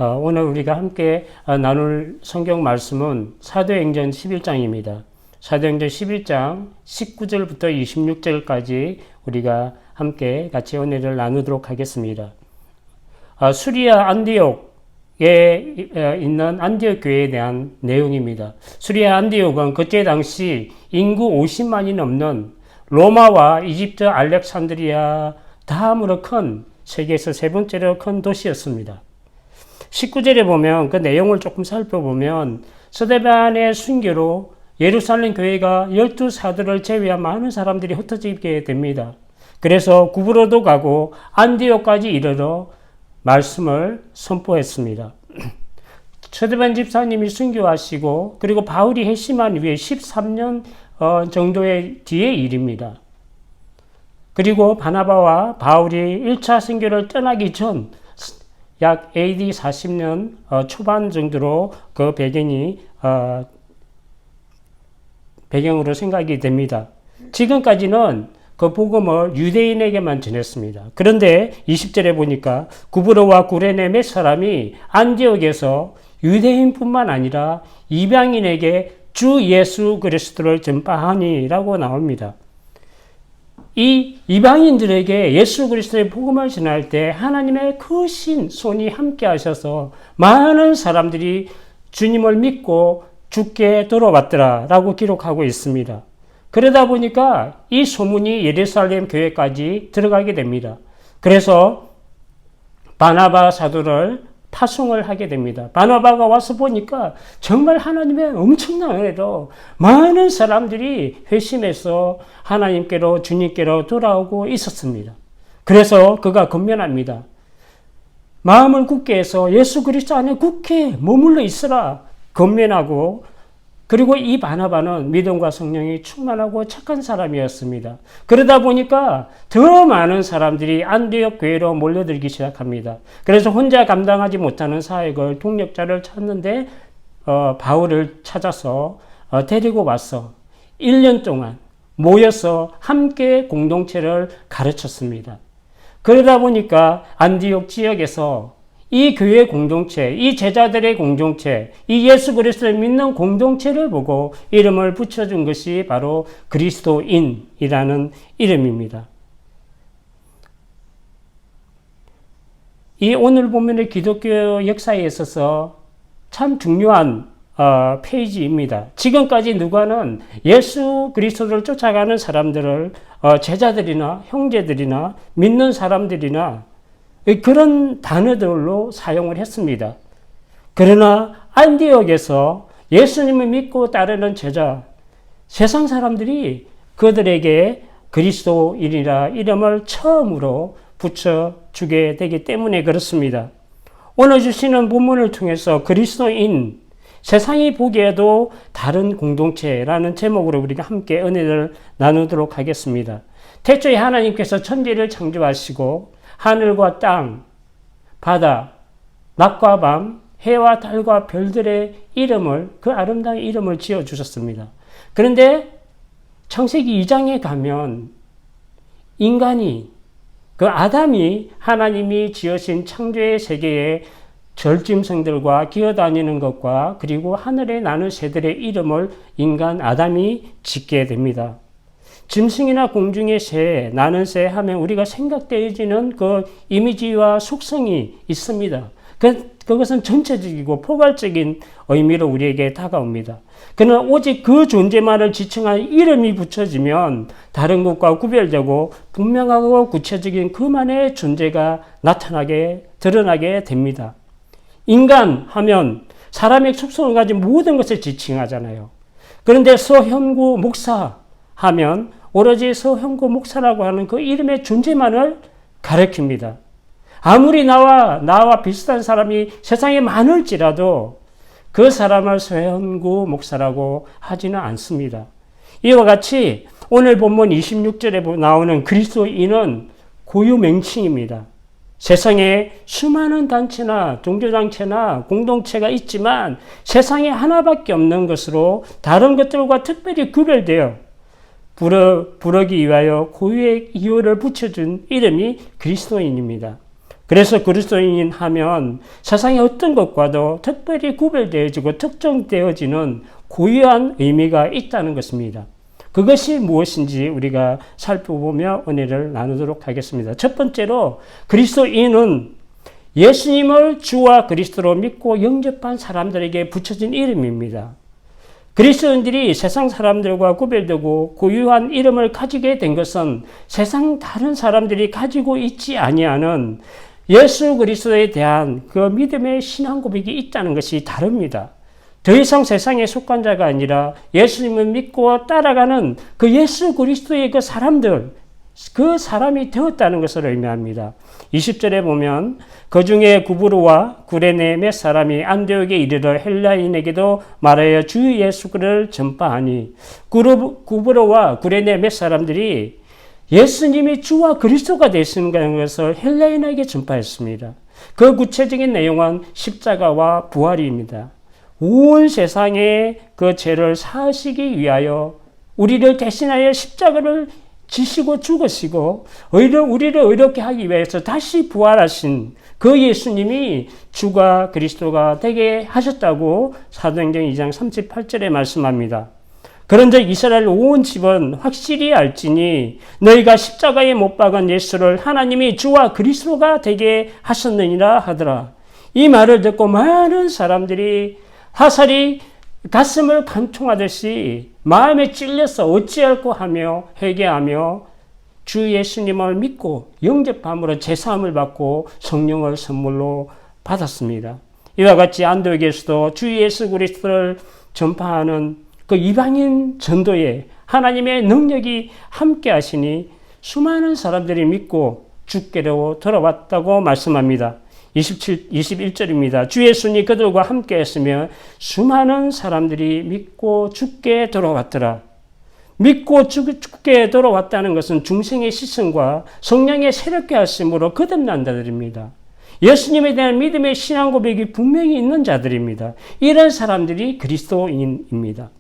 오늘 우리가 함께 나눌 성경 말씀은 사도행전 11장입니다. 사도행전 11장 19절부터 26절까지 우리가 함께 같이 은혜를 나누도록 하겠습니다. 수리아 안디옥에 있는 안디옥 교회에 대한 내용입니다. 수리아 안디옥은 그때 당시 인구 50만이 넘는 로마와 이집트 알렉산드리아 다음으로 큰 세계에서 세 번째로 큰 도시였습니다. 19절에 보면 그 내용을 조금 살펴보면 스데반의 순교로 예루살렘 교회가 12사도를 제외한 많은 사람들이 흩어지게 됩니다. 그래서 구브로도 가고 안디옥까지 이르러 말씀을 선포했습니다. 스데반 집사님이 순교하시고 그리고 바울이 회심한 후에 13년 정도의 뒤의 일입니다. 그리고 바나바와 바울이 1차 선교를 떠나기 전 약 AD 40년 초반 정도로 그 배경으로 생각이 됩니다. 지금까지는 그 복음을 유대인에게만 전했습니다. 그런데 20절에 보니까 구브로와 구레네 몇 사람이 안디옥에서 유대인뿐만 아니라 이방인에게 주 예수 그리스도를 전파하니라고 나옵니다. 이 이방인들에게 예수 그리스도의 복음을 전할 때 하나님의 크신 손이 함께 하셔서 많은 사람들이 주님을 믿고 주께 돌아왔더라라고 기록하고 있습니다. 그러다 보니까 이 소문이 예루살렘 교회까지 들어가게 됩니다. 그래서 바나바 사도를 파송을 하게 됩니다. 바나바가 와서 보니까 정말 하나님의 엄청난 은혜로 많은 사람들이 회심해서 하나님께로 주님께로 돌아오고 있었습니다. 그래서 그가 권면합니다. 마음을 굳게 해서 예수 그리스도 안에 굳게 머물러 있으라 권면하고, 그리고 이 바나바는 믿음과 성령이 충만하고 착한 사람이었습니다. 그러다 보니까 더 많은 사람들이 안디옥 교회로 몰려들기 시작합니다. 그래서 혼자 감당하지 못하는 사역을 동력자를 찾는데 바울을 찾아서 데리고 와서 1년 동안 모여서 함께 공동체를 가르쳤습니다. 그러다 보니까 안디옥 지역에서 이 교회 공동체, 이 제자들의 공동체, 이 예수 그리스도를 믿는 공동체를 보고 이름을 붙여준 것이 바로 그리스도인이라는 이름입니다. 이 오늘 본문의 기독교 역사에 있어서 참 중요한 페이지입니다. 지금까지 누가는 예수 그리스도를 쫓아가는 사람들을 제자들이나 형제들이나 믿는 사람들이나 그런 단어들로 사용을 했습니다. 그러나 안디옥에서 예수님을 믿고 따르는 제자, 세상 사람들이 그들에게 그리스도인이라 이름을 처음으로 붙여주게 되기 때문에 그렇습니다. 오늘 주시는 본문을 통해서 그리스도인, 세상이 보기에도 다른 공동체라는 제목으로 우리가 함께 은혜를 나누도록 하겠습니다. 태초에 하나님께서 천지를 창조하시고 하늘과 땅, 바다, 낮과 밤, 해와 달과 별들의 이름을, 그 아름다운 이름을 지어주셨습니다. 그런데 창세기 2장에 가면 인간이, 그 아담이 하나님이 지으신 창조의 세계의 절짐승들과 기어다니는 것과 그리고 하늘에 나는 새들의 이름을 인간 아담이 짓게 됩니다. 짐승이나 공중의 새, 나는 새 하면 우리가 생각되어지는 그 이미지와 속성이 있습니다. 그것은 전체적이고 포괄적인 의미로 우리에게 다가옵니다. 그러나 오직 그 존재만을 지칭한 이름이 붙여지면 다른 것과 구별되고 분명하고 구체적인 그만의 존재가 드러나게 됩니다. 인간 하면 사람의 속성을 가진 모든 것을 지칭하잖아요. 그런데 서현구 목사 하면 오로지 서현구 목사라고 하는 그 이름의 존재만을 가리킵니다. 아무리 나와 비슷한 사람이 세상에 많을지라도 그 사람을 서현구 목사라고 하지는 않습니다. 이와 같이 오늘 본문 26절에 나오는 그리스도인은 고유 명칭입니다. 세상에 수많은 단체나 종교단체나 공동체가 있지만 세상에 하나밖에 없는 것으로 다른 것들과 특별히 구별되어 부르기 위하여 고유의 이유를 붙여준 이름이 그리스도인입니다. 그래서 그리스도인 하면 세상의 어떤 것과도 특별히 구별되어지고 특정되어지는 고유한 의미가 있다는 것입니다. 그것이 무엇인지 우리가 살펴보며 은혜를 나누도록 하겠습니다. 첫 번째로 그리스도인은 예수님을 주와 그리스도로 믿고 영접한 사람들에게 붙여진 이름입니다. 그리스도인들이 세상 사람들과 구별되고 고유한 이름을 가지게 된 것은 세상 다른 사람들이 가지고 있지 아니하는 예수 그리스도에 대한 그 믿음의 신앙 고백이 있다는 것이 다릅니다. 더 이상 세상에 속한 자가 아니라 예수님을 믿고 따라가는 그 예수 그리스도의 그 사람들, 그 사람이 되었다는 것을 의미합니다. 20절에 보면 그 중에 구브로와 구레네 몇 사람이 안디옥에 이르러 헬라인에게도 말하여 주 예수를 전파하니, 구브로와 구레네 몇 사람들이 예수님이 주와 그리스도가 되시는 것을 헬라인에게 전파했습니다. 그 구체적인 내용은 십자가와 부활입니다. 온 세상의 그 죄를 사하시기 위하여 우리를 대신하여 십자가를 지시고 죽으시고 우리를 의롭게 하기 위해서 다시 부활하신 그 예수님이 주가 그리스도가 되게 하셨다고 사도행전 2장 38절에 말씀합니다. 그런즉 이스라엘 온 집은 확실히 알지니 너희가 십자가에 못 박은 예수를 하나님이 주와 그리스도가 되게 하셨느니라 하더라. 이 말을 듣고 많은 사람들이 화살이 가슴을 관통하듯이 마음에 찔려서 어찌할꼬 하며 회개하며 주 예수님을 믿고 영접함으로 제사함을 받고 성령을 선물로 받았습니다. 이와 같이 안디옥에서도 주 예수 그리스도를 전파하는 그 이방인 전도에 하나님의 능력이 함께 하시니 수많은 사람들이 믿고 주께로 돌아왔다고 말씀합니다. 21절입니다. 주 예수님이 그들과 함께 했으며 수많은 사람들이 믿고 주께 돌아왔더라. 믿고 주께 돌아왔다는 것은 중생의 시선과 성령의 새롭게 하심으로 거듭난 자들입니다. 예수님에 대한 믿음의 신앙 고백이 분명히 있는 자들입니다. 이런 사람들이 그리스도인입니다.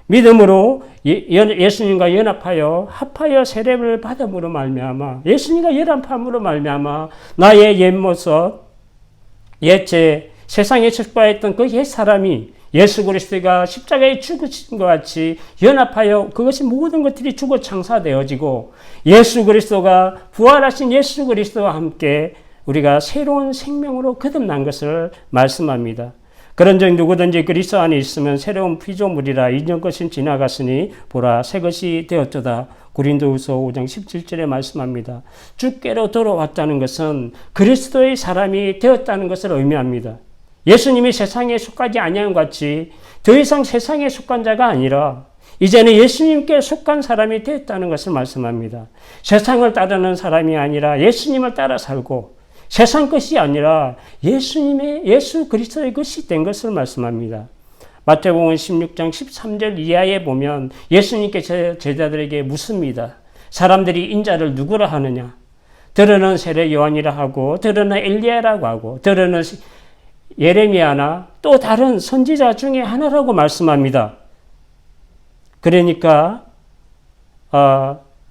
믿음으로 예수님과 연합하여 합하여 세례를 받음으로 말미암아 예수님과 연합함으로 말미암아 나의 옛 모습 옛죄 세상에 척박했던 그 옛 사람이 예수 그리스도가 십자가에 죽으신 것 같이 연합하여 그것이 모든 것들이 죽어 창사되어지고 예수 그리스도가 부활하신 예수 그리스도와 함께 우리가 새로운 생명으로 거듭난 것을 말씀합니다. 그런즉 누구든지 그리스도 안에 있으면 새로운 피조물이라 이전 것은 지나갔으니 보라 새 것이 되었도다. 고린도후서 5장 17절에 말씀합니다. 주께로 돌아왔다는 것은 그리스도의 사람이 되었다는 것을 의미합니다. 예수님이 세상에 속하지 아니한 같이 더 이상 세상에 속한 자가 아니라 이제는 예수님께 속한 사람이 되었다는 것을 말씀합니다. 세상을 따르는 사람이 아니라 예수님을 따라 살고 세상 것이 아니라 예수 그리스도의 것이 된 것을 말씀합니다. 마태복음 16장 13절 이하에 보면 예수님께서 제자들에게 묻습니다. 사람들이 인자를 누구라 하느냐? 들으는 세례 요한이라 하고 들으는 엘리야라고 하고 들으는 예레미야나 또 다른 선지자 중에 하나라고 말씀합니다. 그러니까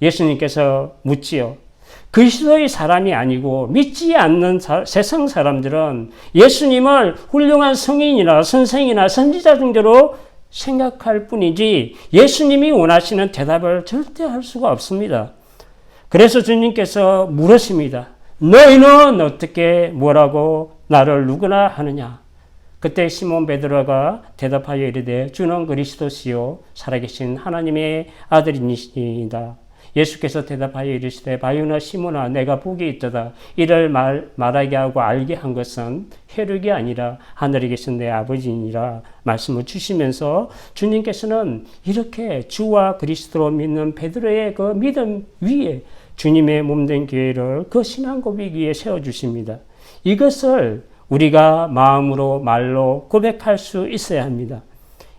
예수님께서 묻지요. 그리스도의 사람이 아니고 믿지 않는 세상 사람들은 예수님을 훌륭한 성인이나 선생이나 선지자 정도로 생각할 뿐이지 예수님이 원하시는 대답을 절대 할 수가 없습니다. 그래서 주님께서 물으십니다. 너희는 어떻게 뭐라고 나를 누구나 하느냐? 그때 시몬 베드로가 대답하여 이르되 주는 그리스도시요 살아계신 하나님의 아들이니이다. 예수께서 대답하여 이르시되 바요나 시몬아 내가 복이 있도다. 이를 말하게 하고 알게 한 것은 혈육이 아니라 하늘에 계신 내 아버지니라 말씀을 주시면서 주님께서는 이렇게 주와 그리스도로 믿는 베드로의 그 믿음 위에 주님의 몸된 교회를 그 신앙 고백 위에 세워주십니다. 이것을 우리가 마음으로 말로 고백할 수 있어야 합니다.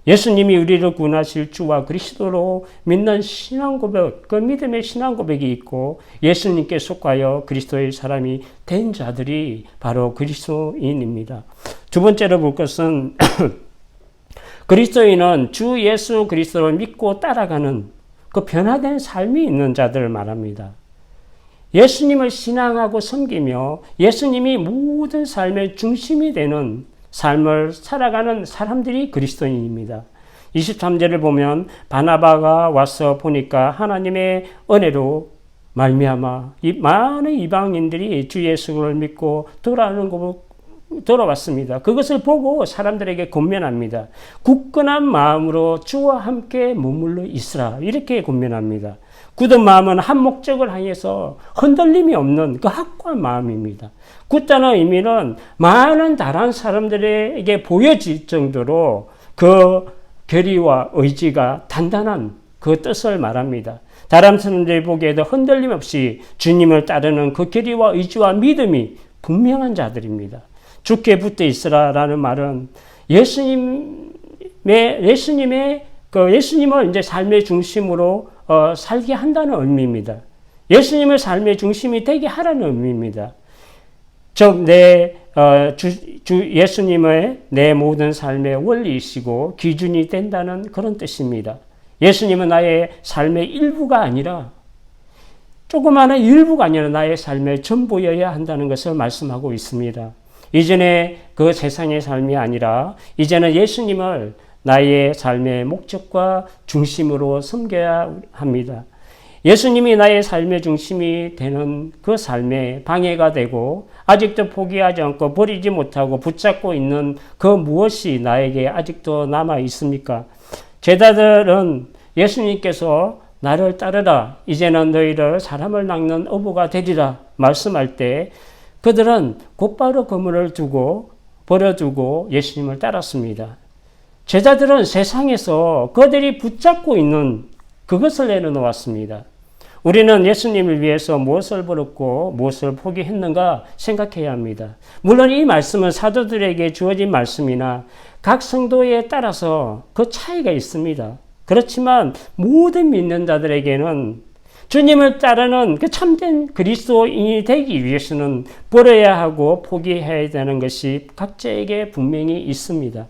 예수님이 우리를 구원하실 주와 그리스도로 믿는 신앙 고백, 그 믿음의 신앙 고백이 있고 예수님께 속하여 그리스도의 사람이 된 자들이 바로 그리스도인입니다. 두 번째로 볼 것은 그리스도인은 주 예수 그리스도를 믿고 따라가는 그 변화된 삶이 있는 자들을 말합니다. 예수님을 신앙하고 섬기며 예수님이 모든 삶의 중심이 되는 삶을 살아가는 사람들이 그리스도인입니다. 23절을 보면 바나바가 와서 보니까 하나님의 은혜로 말미암아 이 많은 이방인들이 주 예수를 믿고 돌아왔습니다. 그것을 보고 사람들에게 권면합니다. 굳건한 마음으로 주와 함께 머물러 있으라. 이렇게 권면합니다. 굳은 마음은 한 목적을 향해서 흔들림이 없는 그 확고한 마음입니다. 굳다는 의미는 많은 다른 사람들에게 보여질 정도로 그 결의와 의지가 단단한 그 뜻을 말합니다. 다른 사람들이 보기에도 흔들림 없이 주님을 따르는 그 결의와 의지와 믿음이 분명한 자들입니다. 주께 붙어 있으라라는 말은 예수님을 이제 삶의 중심으로 살게 한다는 의미입니다. 예수님을 삶의 중심이 되게 하라는 의미입니다. 즉, 예수님의 내 모든 삶의 원리이시고 기준이 된다는 그런 뜻입니다. 예수님은 나의 삶의 일부가 아니라 조그마한 일부가 아니라 나의 삶의 전부여야 한다는 것을 말씀하고 있습니다. 이전에 그 세상의 삶이 아니라 이제는 예수님을 나의 삶의 목적과 중심으로 섬겨야 합니다. 예수님이 나의 삶의 중심이 되는 그 삶에 방해가 되고 아직도 포기하지 않고 버리지 못하고 붙잡고 있는 그 무엇이 나에게 아직도 남아 있습니까? 제자들은 예수님께서 나를 따르라, 이제는 너희를 사람을 낚는 어부가 되리라 말씀할 때 그들은 곧바로 그물을 버려두고 예수님을 따랐습니다. 제자들은 세상에서 그들이 붙잡고 있는 그것을 내려놓았습니다. 우리는 예수님을 위해서 무엇을 버렸고 무엇을 포기했는가 생각해야 합니다. 물론 이 말씀은 사도들에게 주어진 말씀이나 각 성도에 따라서 그 차이가 있습니다. 그렇지만 모든 믿는 자들에게는 주님을 따르는 그 참된 그리스도인이 되기 위해서는 버려야 하고 포기해야 되는 것이 각자에게 분명히 있습니다.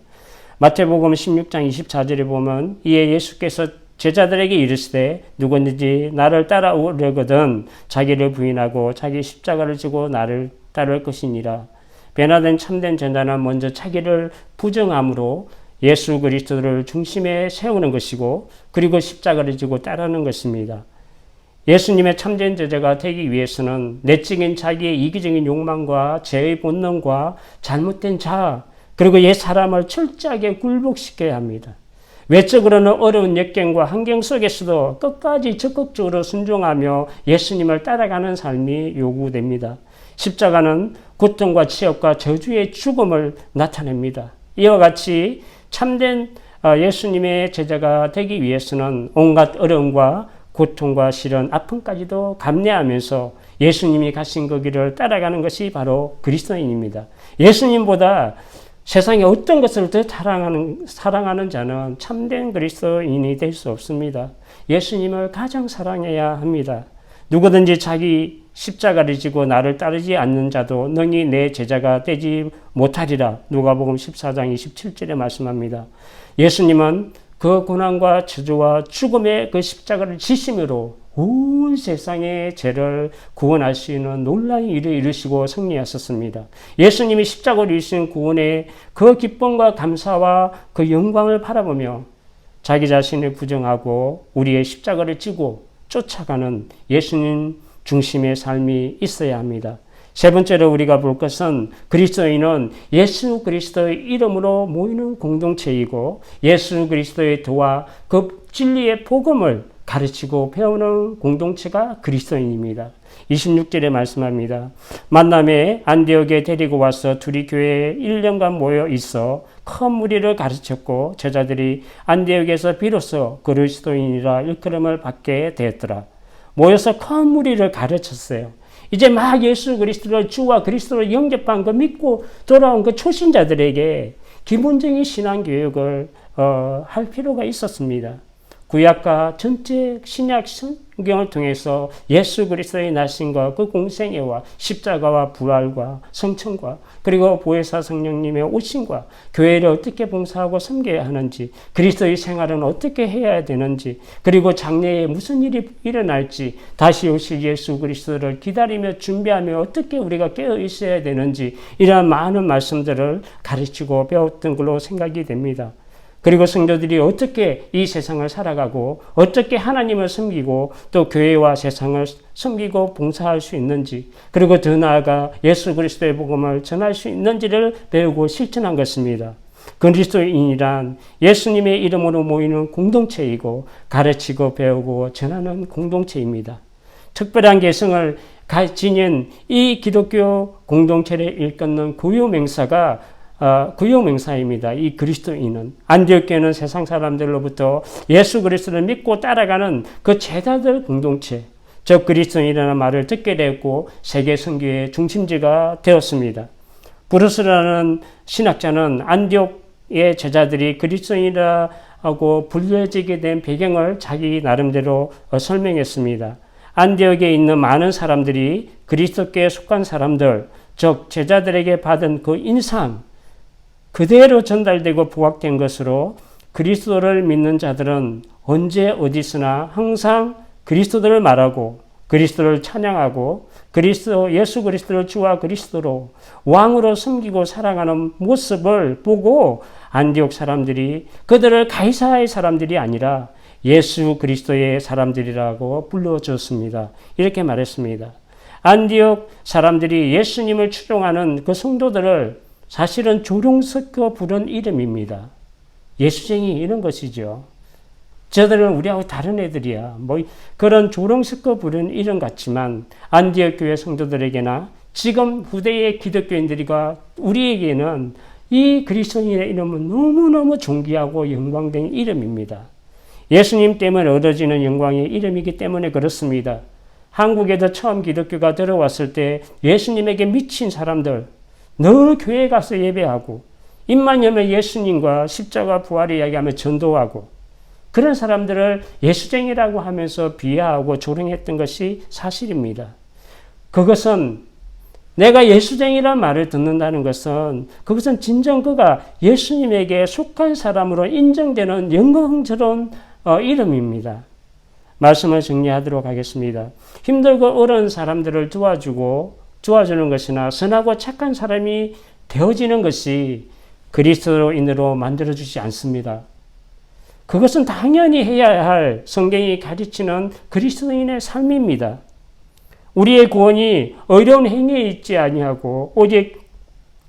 마태복음 16장 24절에 보면 이에 예수께서 제자들에게 이르시되 누구든지 나를 따라오려거든 자기를 부인하고 자기 십자가를 지고 나를 따를 것이니라. 변화된 참된 제자는 먼저 자기를 부정함으로 예수 그리스도를 중심에 세우는 것이고 그리고 십자가를 지고 따르는 것입니다. 예수님의 참된 제자가 되기 위해서는 내적인 자기의 이기적인 욕망과 죄의 본능과 잘못된 자아 그리고 옛 사람을 철저하게 굴복시켜야 합니다. 외적으로는 어려운 역경과 환경 속에서도 끝까지 적극적으로 순종하며 예수님을 따라가는 삶이 요구됩니다. 십자가는 고통과 치욕과 저주의 죽음을 나타냅니다. 이와 같이 참된 예수님의 제자가 되기 위해서는 온갖 어려움과 고통과 시련, 아픔까지도 감내하면서 예수님이 가신 그 길을 따라가는 것이 바로 그리스도인입니다. 예수님보다 세상에 어떤 것을 더 사랑하는 자는 참된 그리스도인이 될 수 없습니다. 예수님을 가장 사랑해야 합니다. 누구든지 자기 십자가를 지고 나를 따르지 않는 자도 능히 내 제자가 되지 못하리라. 누가복음 14장 27절에 말씀합니다. 예수님은 그 고난과 저주와 죽음의 그 십자가를 지심으로 온 세상의 죄를 구원할 수 있는 놀라운 일을 이루시고 승리하셨습니다. 예수님이 십자가로 이루신 구원의 그 기쁨과 감사와 그 영광을 바라보며 자기 자신을 부정하고 우리의 십자가를 지고 쫓아가는 예수님 중심의 삶이 있어야 합니다. 세 번째로 우리가 볼 것은 그리스도인은 예수 그리스도의 이름으로 모이는 공동체이고 예수 그리스도의 도와 그 진리의 복음을 가르치고 배우는 공동체가 그리스도인입니다. 26절에 말씀합니다. 만남에 안디옥에 데리고 와서 둘이 교회에 1년간 모여 있어 큰 무리를 가르쳤고 제자들이 안디옥에서 비로소 그리스도인이라 일컬음을 받게 되었더라. 모여서 큰 무리를 가르쳤어요. 이제 막 예수 그리스도를 주와 그리스도를 영접한 그 믿고 돌아온 그 초신자들에게 기본적인 신앙 교육을 할 필요가 있었습니다. 구약과 전체 신약 성경을 통해서 예수 그리스도의 나신과 그 공생애와 십자가와 부활과 성천과 그리고 보혜사 성령님의 오심과 교회를 어떻게 봉사하고 섬겨야 하는지, 그리스도의 생활은 어떻게 해야 되는지, 그리고 장래에 무슨 일이 일어날지, 다시 오실 예수 그리스도를 기다리며 준비하며 어떻게 우리가 깨어 있어야 되는지, 이러한 많은 말씀들을 가르치고 배웠던 걸로 생각이 됩니다. 그리고 성도들이 어떻게 이 세상을 살아가고 어떻게 하나님을 섬기고 또 교회와 세상을 섬기고 봉사할 수 있는지, 그리고 더 나아가 예수 그리스도의 복음을 전할 수 있는지를 배우고 실천한 것입니다. 그리스도인이란 예수님의 이름으로 모이는 공동체이고 가르치고 배우고 전하는 공동체입니다. 특별한 개성을 지닌 이 기독교 공동체를 일컫는 구요명사입니다. 이 그리스도인은 안디옥교회는 세상 사람들로부터 예수 그리스도를 믿고 따라가는 그 제자들 공동체, 즉 그리스도인이라는 말을 듣게 되었고 세계 선교의 중심지가 되었습니다. 브루스라는 신학자는 안디옥의 제자들이 그리스도인이라고 불려지게 된 배경을 자기 나름대로 설명했습니다. 안디옥에 있는 많은 사람들이 그리스도교에 속한 사람들, 즉 제자들에게 받은 그 인상 그대로 전달되고 부각된 것으로 그리스도를 믿는 자들은 언제 어디서나 항상 그리스도를 말하고 그리스도를 찬양하고 예수 그리스도를 주와 그리스도로 왕으로 섬기고 살아가는 모습을 보고 안디옥 사람들이 그들을 가이사의 사람들이 아니라 예수 그리스도의 사람들이라고 불러줬습니다. 이렇게 말했습니다. 안디옥 사람들이 예수님을 추종하는 그 성도들을 사실은 조롱 섞어 부른 이름입니다. 예수쟁이 이런 것이죠. 저들은 우리하고 다른 애들이야. 그런 조롱 섞어 부른 이름 같지만 안디옥 교회 성도들에게나 지금 후대의 기독교인들과 우리에게는 이 그리스도인의 이름은 너무너무 존귀하고 영광된 이름입니다. 예수님 때문에 얻어지는 영광의 이름이기 때문에 그렇습니다. 한국에도 처음 기독교가 들어왔을 때 예수님에게 미친 사람들, 늘 교회에 가서 예배하고 입만 열면 예수님과 십자가 부활을 이야기하며 전도하고 그런 사람들을 예수쟁이라고 하면서 비하하고 조롱했던 것이 사실입니다. 그것은 내가 예수쟁이란 말을 듣는다는 것은 그것은 진정 그가 예수님에게 속한 사람으로 인정되는 영광스러운 이름입니다. 말씀을 정리하도록 하겠습니다. 힘들고 어려운 사람들을 도와주는 것이나 선하고 착한 사람이 되어지는 것이 그리스도인으로 만들어주지 않습니다. 그것은 당연히 해야 할 성경이 가르치는 그리스도인의 삶입니다. 우리의 구원이 어려운 행위에 있지 아니하고 오직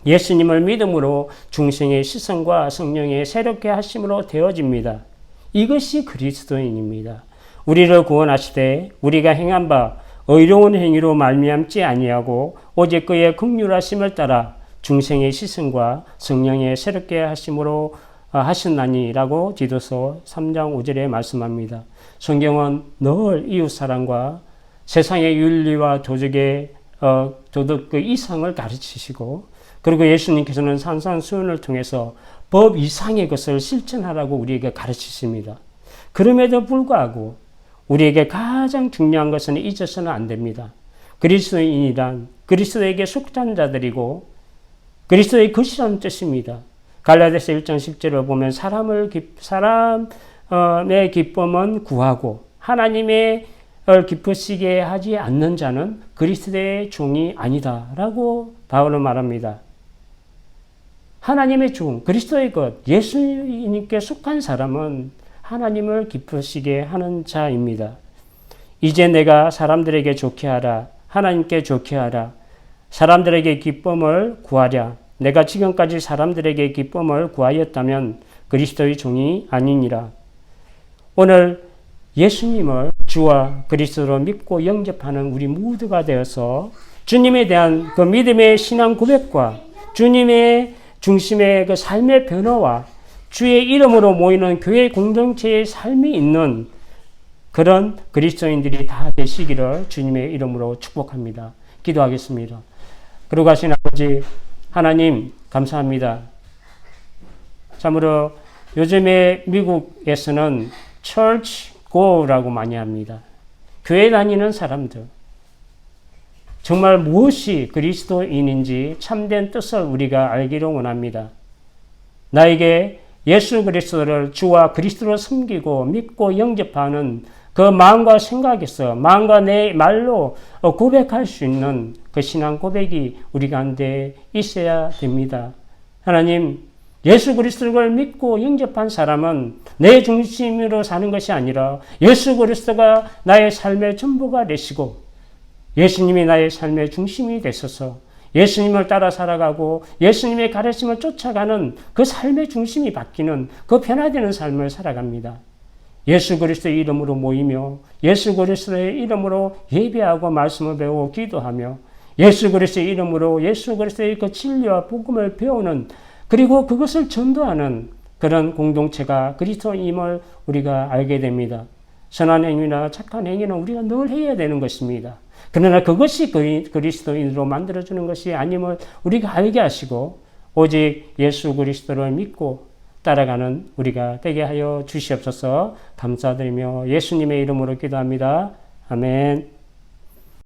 예수님을 믿음으로 중생의 시선과 성령의 새롭게 하심으로 되어집니다. 이것이 그리스도인입니다. 우리를 구원하시되 우리가 행한 바 의로운 행위로 말미암지 아니하고 오직 그의 긍휼하심을 따라 중생의 시선과 성령의 새롭게 하심으로 하셨나니라고 디도서 3장 5절에 말씀합니다. 성경은 늘 이웃사랑과 세상의 윤리와 도덕 그 이상을 가르치시고 그리고 예수님께서는 산산수훈을 통해서 법 이상의 것을 실천하라고 우리에게 가르치십니다. 그럼에도 불구하고 우리에게 가장 중요한 것은 잊어서는 안 됩니다. 그리스도인이란 그리스도에게 속한 자들이고 그리스도의 것이라는 뜻입니다. 갈라디아서 1장 10절을 보면 사람의 기쁨은 구하고 하나님의 기쁘시게 하지 않는 자는 그리스도의 종이 아니다 라고 바울은 말합니다. 하나님의 종, 그리스도의 것, 예수님께 속한 사람은 하나님을 기쁘시게 하는 자입니다. 이제 내가 사람들에게 좋게 하라, 하나님께 좋게 하라, 사람들에게 기쁨을 구하랴. 내가 지금까지 사람들에게 기쁨을 구하였다면 그리스도의 종이 아니니라. 오늘 예수님을 주와 그리스도로 믿고 영접하는 우리 모두가 되어서 주님에 대한 그 믿음의 신앙 고백과 주님의 중심의 그 삶의 변화와 주의 이름으로 모이는 교회 공동체의 삶이 있는 그런 그리스도인들이 다 되시기를 주님의 이름으로 축복합니다. 기도하겠습니다. 그러고 하신 아버지 하나님 감사합니다. 참으로 요즘에 미국에서는 Church Go라고 많이 합니다. 교회 다니는 사람들, 정말 무엇이 그리스도인인지 참된 뜻을 우리가 알기를 원합니다. 나에게 예수 그리스도를 주와 그리스도로 섬기고 믿고 영접하는 그 마음과 생각에서 마음과 내 말로 고백할 수 있는 그 신앙 고백이 우리 가운데 있어야 됩니다. 하나님, 예수 그리스도를 믿고 영접한 사람은 내 중심으로 사는 것이 아니라 예수 그리스도가 나의 삶의 전부가 되시고 예수님이 나의 삶의 중심이 되셔서 예수님을 따라 살아가고 예수님의 가르침을 쫓아가는 그 삶의 중심이 바뀌는 그 변화되는 삶을 살아갑니다. 예수 그리스도의 이름으로 모이며 예수 그리스도의 이름으로 예배하고 말씀을 배우고 기도하며 예수 그리스도의 이름으로 예수 그리스도의 그 진리와 복음을 배우는 그리고 그것을 전도하는 그런 공동체가 그리스도임을 우리가 알게 됩니다. 선한 행위나 착한 행위는 우리가 늘 해야 되는 것입니다. 그러나 그것이 그리스도인으로 만들어주는 것이 아님을 우리가 알게 하시고 오직 예수 그리스도를 믿고 따라가는 우리가 되게 하여 주시옵소서. 감사드리며 예수님의 이름으로 기도합니다. 아멘.